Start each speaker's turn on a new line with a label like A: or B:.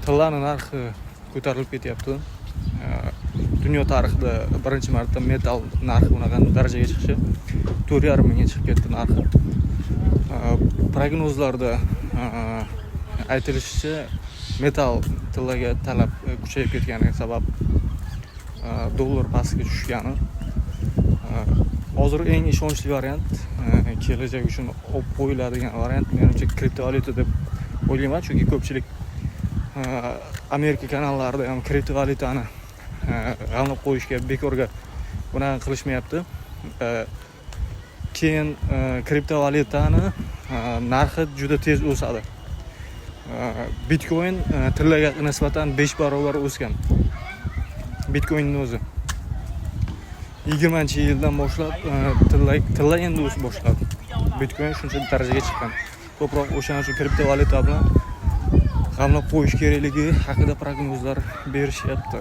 A: tillarning narxi ko'tarilib ketyapti. Dunyo tarixida birinchi marta metal narxi bunaqa darajaga chiqishi 4,5 mingga chiqib ketdi narxi. Prognozlarda aytilishicha metal tillarga talab kuchayib ketganiga sabab dollar pastga tushgani. Hozir eng ishonchli variant kelajak uchun olib qo'yiladigan variant menimcha kriptovalyuta deb o'ylayman, chunki ko'pchilik Amerika kanallarida ham kriptovalyutani g'amlab qo'yishga bekorga bunaqa qilishmayapti. Keyin kriptovalyutani narxi juda tez o'sadi. Bitcoin tillarga nisbatan 5 barobar o'sgan. Bitcoinning o'zi 20-yildan boshlab tillar endi o'sib boshladi. Bitcoin shuncha darajaga chiqqan. Ko'proq o'shaning uchun kriptovalyuta bilan g'amlab qo'yish kerakligi haqida prognozlar berishyapti.